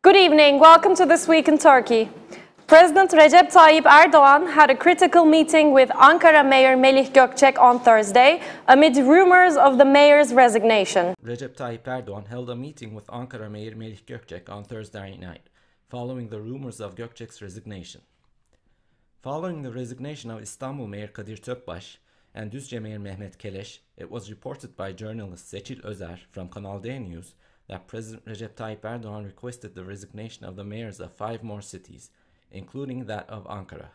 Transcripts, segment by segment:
Good evening. Welcome to This Week in Turkey. President Recep Tayyip Erdogan had a critical meeting with Ankara Mayor Melih Gokcek on Thursday amid rumors of the mayor's resignation. Recep Tayyip Erdogan held a meeting with Ankara Mayor Melih Gokcek on Thursday night, following the rumors of Gökçek's resignation. Following the resignation of Istanbul Mayor Kadir Tökbaş and Düzce Mayor Mehmet Keleş, it was reported by journalist Seçil Özer from Kanal D News that President Recep Tayyip Erdogan requested the resignation of the mayors of 5 more cities, including that of Ankara.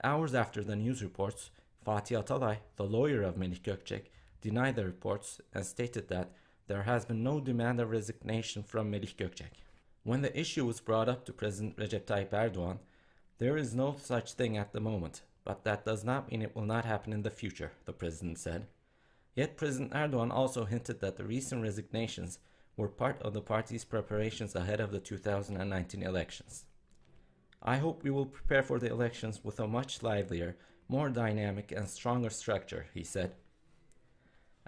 Hours after the news reports, Fatih Atalay, the lawyer of Melih Gokcek, denied the reports and stated that there has been no demand of resignation from Melih Gokcek. When the issue was brought up to President Recep Tayyip Erdogan, there is no such thing at the moment, but that does not mean it will not happen in the future, the president said. Yet President Erdogan also hinted that the recent resignations were part of the party's preparations ahead of the 2019 elections. I hope we will prepare for the elections with a much livelier, more dynamic and stronger structure, he said.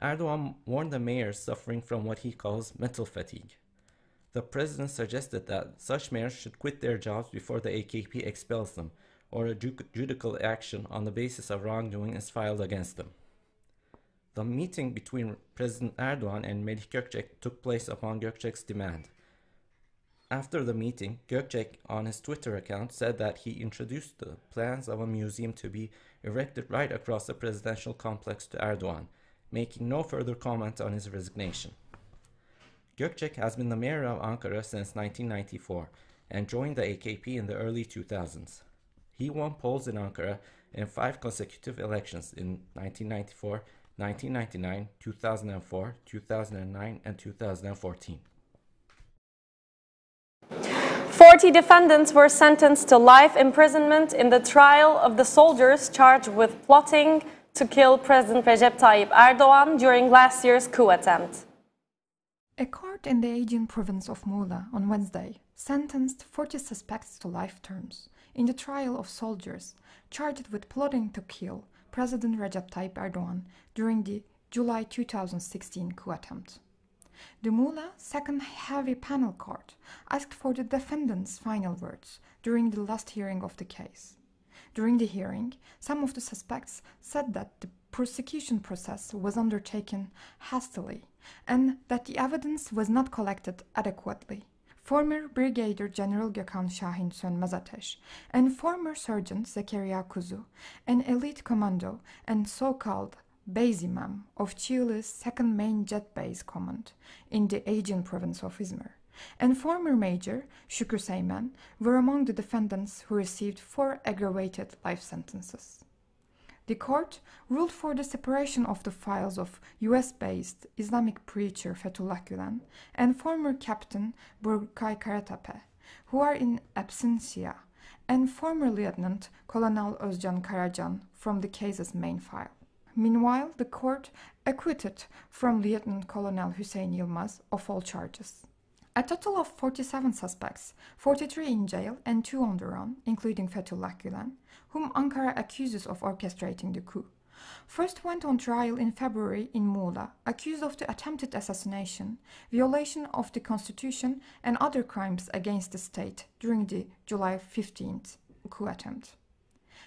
Erdogan warned the mayors suffering from what he calls mental fatigue. The president suggested that such mayors should quit their jobs before the AKP expels them, or a judicial action on the basis of wrongdoing is filed against them. The meeting between President Erdogan and Melih Gokcek took place upon Gökçek's demand. After the meeting, Gokcek on his Twitter account said that he introduced the plans of a museum to be erected right across the presidential complex to Erdogan, making no further comment on his resignation. Gokcek has been the mayor of Ankara since 1994 and joined the AKP in the early 2000s. He won polls in Ankara in 5 consecutive elections in 1994, 1999, 2004, 2009, and 2014. 40 defendants were sentenced to life imprisonment in the trial of the soldiers charged with plotting to kill President Recep Tayyip Erdogan during last year's coup attempt. A court in the Aegean province of Muğla on Wednesday sentenced 40 suspects to life terms in the trial of soldiers charged with plotting to kill President Recep Tayyip Erdogan during the July 2016 coup attempt. The Muğla Second Heavy Panel Court asked for the defendants' final words during the last hearing of the case. During the hearing, some of the suspects said that the prosecution process was undertaken hastily and that the evidence was not collected adequately. Former Brigadier General Gökhan Şahin Sönmez Ateş and former Sergeant Zekeriya Kuzu, an elite commando and so-called base imam of Chile's second main jet base command in the Aegean province of Izmir, and former Major Şükrü Seymen were among the defendants who received 4 aggravated life sentences. The court ruled for the separation of the files of US-based Islamic preacher Fethullah Gülen and former Captain Burkay Karatepe, who are in absentia, and former Lieutenant Colonel Özcan Karacan from the case's main file. Meanwhile, the court acquitted from Lieutenant Colonel Hüseyin Yılmaz of all charges. A total of 47 suspects, 43 in jail and 2 on the run, including Fethullah Gülen, whom Ankara accuses of orchestrating the coup, first went on trial in February in Muğla, accused of the attempted assassination, violation of the constitution and other crimes against the state during the July 15th coup attempt.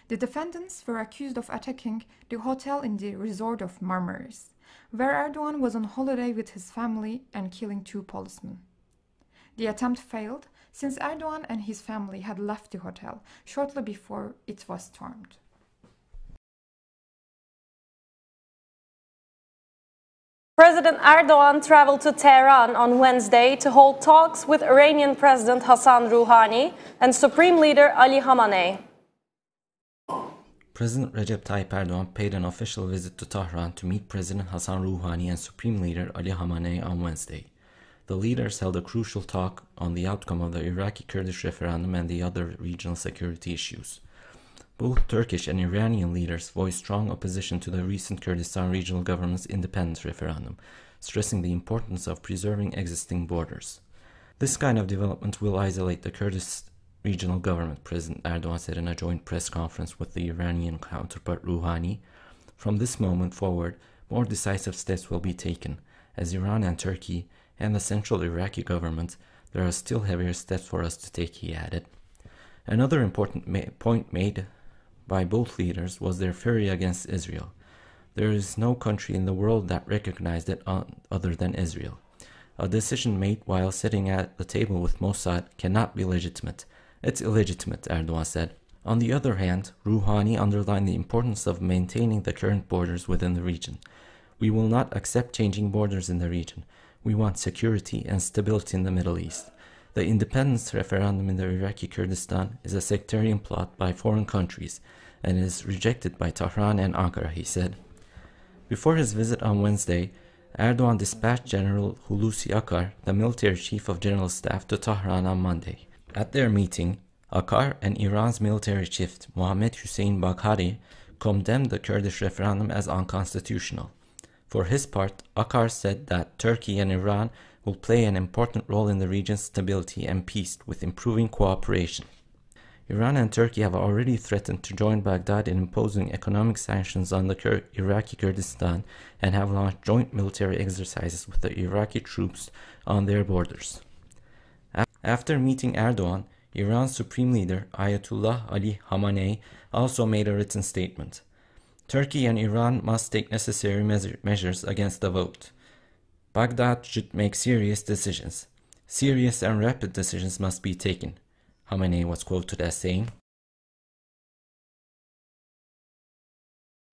The defendants were accused of attacking the hotel in the resort of Marmaris, where Erdogan was on holiday with his family, and killing 2 policemen. The attempt failed since Erdogan and his family had left the hotel shortly before it was stormed. President Erdogan traveled to Tehran on Wednesday to hold talks with Iranian President Hassan Rouhani and Supreme Leader Ali Khamenei. President Recep Tayyip Erdogan paid an official visit to Tehran to meet President Hassan Rouhani and Supreme Leader Ali Khamenei on Wednesday. The leaders held a crucial talk on the outcome of the Iraqi Kurdish referendum and the other regional security issues. Both Turkish and Iranian leaders voiced strong opposition to the recent Kurdistan regional government's independence referendum, stressing the importance of preserving existing borders. This kind of development will isolate the Kurdish regional government, President Erdogan said in a joint press conference with the Iranian counterpart Rouhani. From this moment forward, more decisive steps will be taken, as Iran and Turkey and the central Iraqi government There are still heavier steps for us to take, he added. Another important point made by both leaders was their fury against Israel. There is no country in the world that recognized it other than Israel. A decision made while sitting at the table with Mossad cannot be legitimate. It's illegitimate, Erdogan said. On the other hand, Rouhani underlined the importance of maintaining the current borders within the region. We will not accept changing borders in the region. We want security and stability in the Middle East. The independence referendum in the Iraqi Kurdistan is a sectarian plot by foreign countries and is rejected by Tehran and Ankara, he said. Before his visit on Wednesday, Erdogan dispatched General Hulusi Akar, the military chief of general staff, to Tehran on Monday. At their meeting, Akar and Iran's military chief, Mohammad Hussein Bagheri, condemned the Kurdish referendum as unconstitutional. For his part, Akar said that Turkey and Iran will play an important role in the region's stability and peace with improving cooperation. Iran and Turkey have already threatened to join Baghdad in imposing economic sanctions on the Iraqi Kurdistan and have launched joint military exercises with the Iraqi troops on their borders. After meeting Erdogan, Iran's supreme leader Ayatollah Ali Khamenei also made a written statement. Turkey and Iran must take necessary measures against the vote. Baghdad should make serious decisions. Serious and rapid decisions must be taken, Khamenei was quoted as saying.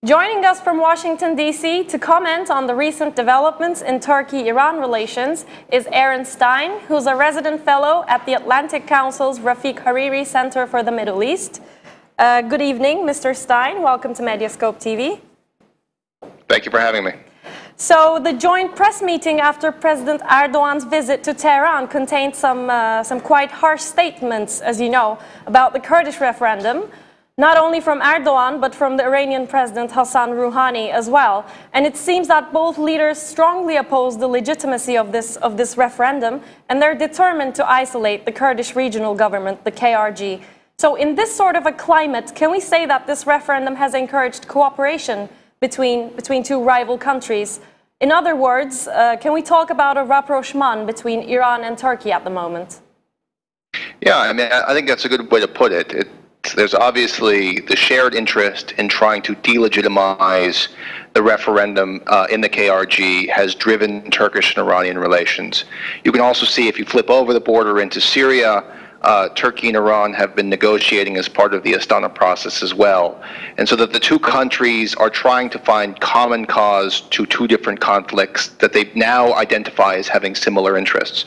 Joining us from Washington, D.C. to comment on the recent developments in Turkey-Iran relations is Aaron Stein, who's a resident fellow at the Atlantic Council's Rafiq Hariri Center for the Middle East. Good evening, Mr. Stein. Welcome to Mediascope TV. Thank you for having me. So the joint press meeting after President Erdogan's visit to Tehran contained some quite harsh statements, as you know, about the Kurdish referendum, not only from Erdogan, but from the Iranian President Hassan Rouhani as well. And it seems that both leaders strongly oppose the legitimacy of this referendum, and they're determined to isolate the Kurdish regional government, the KRG. So in this sort of a climate, can we say that this referendum has encouraged cooperation between two rival countries? In other words, can we talk about a rapprochement between Iran and Turkey at the moment? Yeah, I mean, I think that's a good way to put it. There's obviously the shared interest in trying to delegitimize the referendum in the KRG has driven Turkish and Iranian relations. You can also see, if you flip over the border into Syria, Turkey and Iran have been negotiating as part of the Astana process as well. And so that the two countries are trying to find common cause to two different conflicts that they now identify as having similar interests.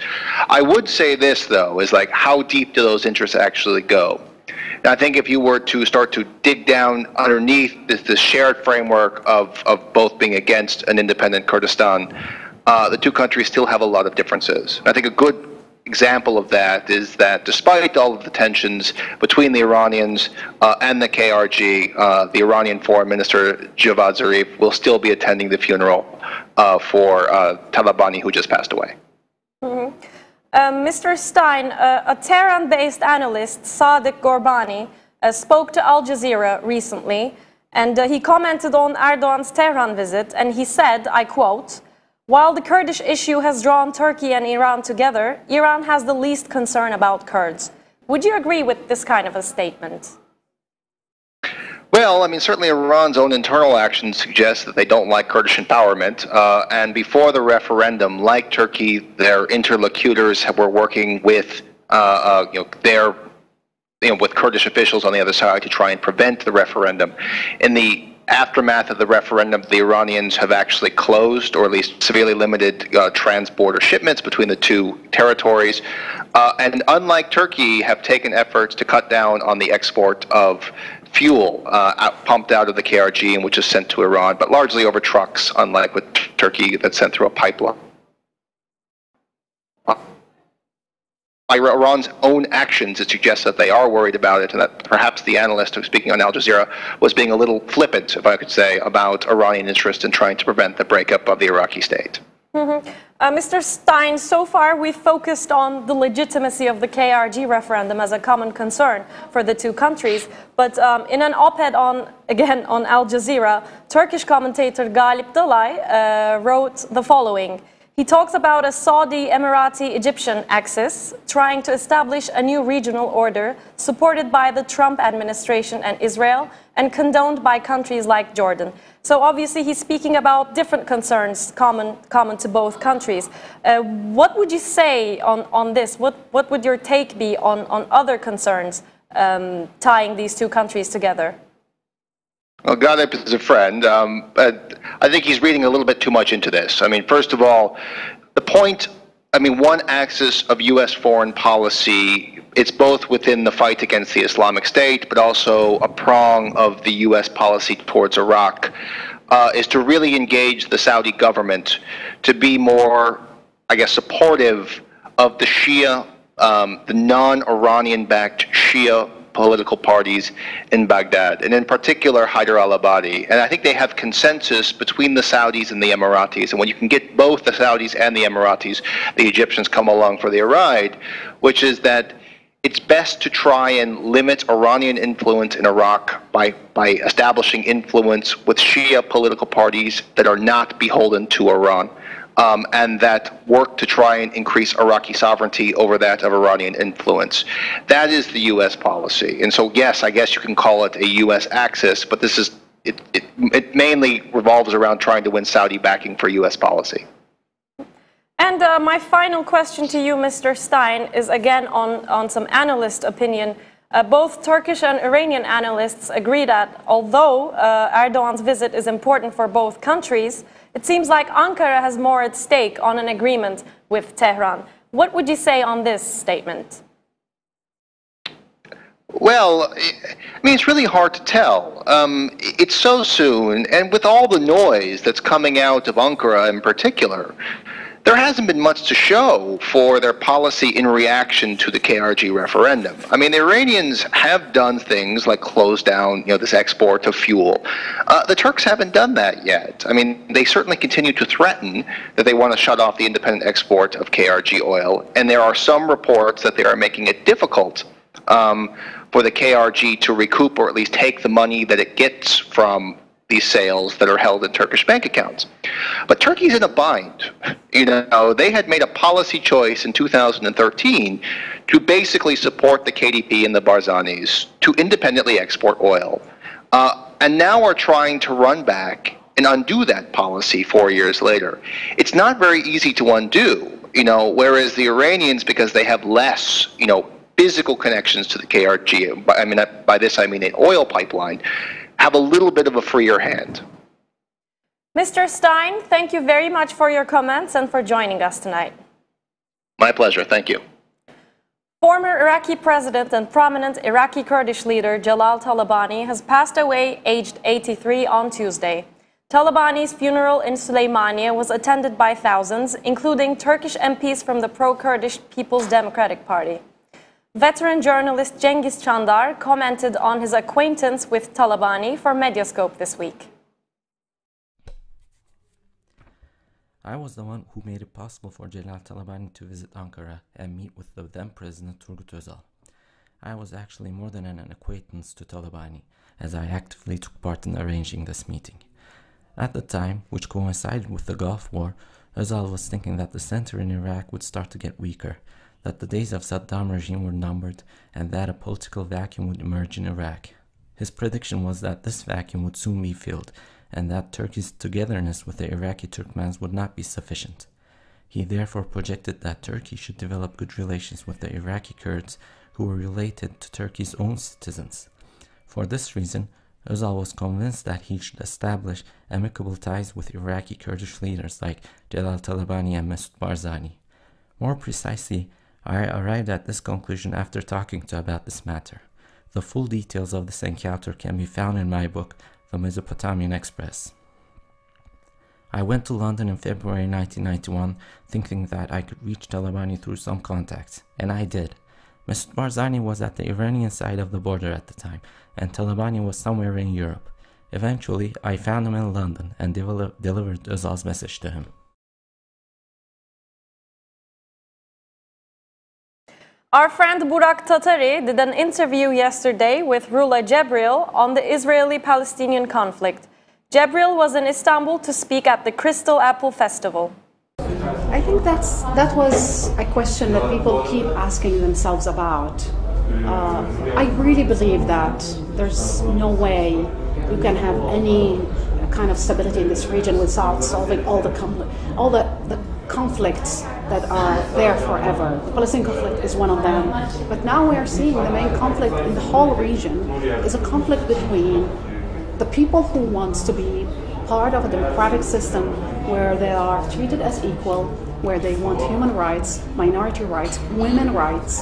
I would say this, though, is like, how deep do those interests actually go? And I think if you were to start to dig down underneath this shared framework of both being against an independent Kurdistan, the two countries still have a lot of differences. And I think a good example of that is that despite all of the tensions between the Iranians and the KRG, the Iranian Foreign Minister Javad Zarif will still be attending the funeral for Talabani, who just passed away. Mm-hmm. Mr. Stein, a Tehran-based analyst, Sağda spoke to Al Jazeera recently, and he commented on Erdogan's Tehran visit, and he said, I quote, "While the Kurdish issue has drawn Turkey and Iran together, Iran has the least concern about Kurds." Would you agree with this kind of a statement? Well, I mean, certainly Iran's own internal actions suggest that they don't like Kurdish empowerment. And before the referendum, like Turkey, their interlocutors were working with, with Kurdish officials on the other side to try and prevent the referendum. In the aftermath of the referendum, the Iranians have actually closed, or at least severely limited, trans-border shipments between the two territories. And unlike Turkey, have taken efforts to cut down on the export of fuel pumped out of the KRG and which is sent to Iran, but largely over trucks, unlike with Turkey that's sent through a pipeline. By Iran's own actions, it suggests that they are worried about it, and that perhaps the analyst who was speaking on Al Jazeera was being a little flippant, if I could say, about Iranian interest in trying to prevent the breakup of the Iraqi state. Mm-hmm. Mr. Stein, so far we've focused on the legitimacy of the KRG referendum as a common concern for the two countries, but in an op-ed on Al Jazeera, Turkish commentator Galip Dalay wrote the following. He talks about a Saudi, Emirati, Egyptian axis, trying to establish a new regional order supported by the Trump administration and Israel and condoned by countries like Jordan. So obviously he's speaking about different concerns common to both countries. What would you say on this? What would your take be on other concerns tying these two countries together? Well, Galip is a friend. I think he's reading a little bit too much into this. I mean, first of all, the point, one axis of U.S. foreign policy, it's both within the fight against the Islamic State, but also a prong of the U.S. policy towards Iraq, is to really engage the Saudi government to be more, supportive of the Shia, the non-Iranian-backed Shia political parties in Baghdad, and in particular Hyder al-Abadi. And I think they have consensus between the Saudis and the Emiratis. And when you can get both the Saudis and the Emiratis, the Egyptians come along for their ride, which is that it's best to try and limit Iranian influence in Iraq by establishing influence with Shia political parties that are not beholden to Iran. And that work to try and increase Iraqi sovereignty over that of Iranian influence. That is the U.S. policy. And so, yes, I guess you can call it a U.S. axis, but this is it mainly revolves around trying to win Saudi backing for U.S. policy. And my final question to you, Mr. Stein, is again on some analyst opinion. Both Turkish and Iranian analysts agree that although Erdogan's visit is important for both countries, it seems like Ankara has more at stake on an agreement with Tehran. What would you say on this statement? Well, it's really hard to tell. It's so soon, and with all the noise that's coming out of Ankara in particular, there hasn't been much to show for their policy in reaction to the KRG referendum. The Iranians have done things like close down, this export of fuel. The Turks haven't done that yet. They certainly continue to threaten that they want to shut off the independent export of KRG oil, and there are some reports that they are making it difficult for the KRG to recoup or at least take the money that it gets from these sales that are held in Turkish bank accounts. But Turkey's in a bind. They had made a policy choice in 2013 to basically support the KDP and the Barzanis to independently export oil. And now are trying to run back and undo that policy 4 years later. It's not very easy to undo, whereas the Iranians, because they have less, physical connections to the KRG, by this I mean an oil pipeline, have a little bit of a freer hand. Mr. Stein, thank you very much for your comments and for joining us tonight. My pleasure. Thank you. Former Iraqi president and prominent Iraqi Kurdish leader Jalal Talabani has passed away aged 83 on Tuesday. Talabani's funeral in Süleymaniye was attended by thousands, including Turkish MPs from the pro-Kurdish People's Democratic Party. Veteran journalist Cengiz Çandar commented on his acquaintance with Talabani for Medyascope this week. I was the one who made it possible for Jalal Talabani to visit Ankara and meet with the then President Turgut Özal. I was actually more than an acquaintance to Talabani, as I actively took part in arranging this meeting. At the time, which coincided with the Gulf War, Özal was thinking that the center in Iraq would start to get weaker, that the days of Saddam regime were numbered, and that a political vacuum would emerge in Iraq. His prediction was that this vacuum would soon be filled, and that Turkey's togetherness with the Iraqi Turkmens would not be sufficient. He therefore projected that Turkey should develop good relations with the Iraqi Kurds, who were related to Turkey's own citizens. For this reason, Özal was convinced that he should establish amicable ties with Iraqi Kurdish leaders like Jalal Talabani and Mesut Barzani. More precisely, I arrived at this conclusion after talking to about this matter. The full details of this encounter can be found in my book, The Mesopotamian Express. I went to London in February 1991, thinking that I could reach Talabani through some contacts, and I did. Mesut Barzani was at the Iranian side of the border at the time, and Talabani was somewhere in Europe. Eventually, I found him in London and delivered Özal's message to him. Our friend Burak Tatari did an interview yesterday with Rula Gibreel on the Israeli-Palestinian conflict. Gibreel was in Istanbul to speak at the Crystal Apple Festival. think that was a question that people keep asking themselves about. I really believe that there's no way you can have any kind of stability in this region without solving all the conflicts that are there forever. The Palestinian conflict is one of them. But now we are seeing the main conflict in the whole region is a conflict between the people who want to be part of a democratic system where they are treated as equal, where they want human rights, minority rights, women rights,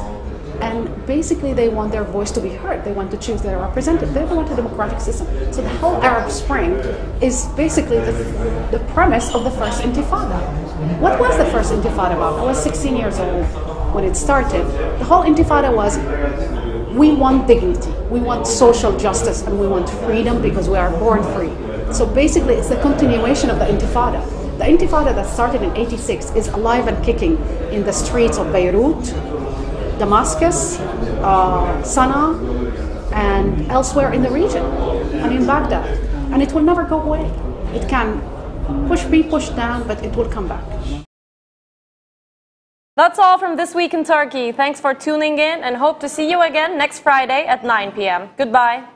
and basically they want their voice to be heard. They want to choose their representative. They don't want a democratic system. So the whole Arab Spring is basically the premise of the first Intifada. What was the first Intifada about? I was 16 years old when it started. The whole Intifada was, we want dignity, we want social justice, and we want freedom because we are born free. So basically it's the continuation of the Intifada. The Intifada that started in '86 is alive and kicking in the streets of Beirut, Damascus, Sana'a, and elsewhere in the region, and in Baghdad. And it will never go away. It can be pushed down, but it will come back. That's all from This Week in Turkey. Thanks for tuning in and hope to see you again next Friday at 9 p.m. Goodbye.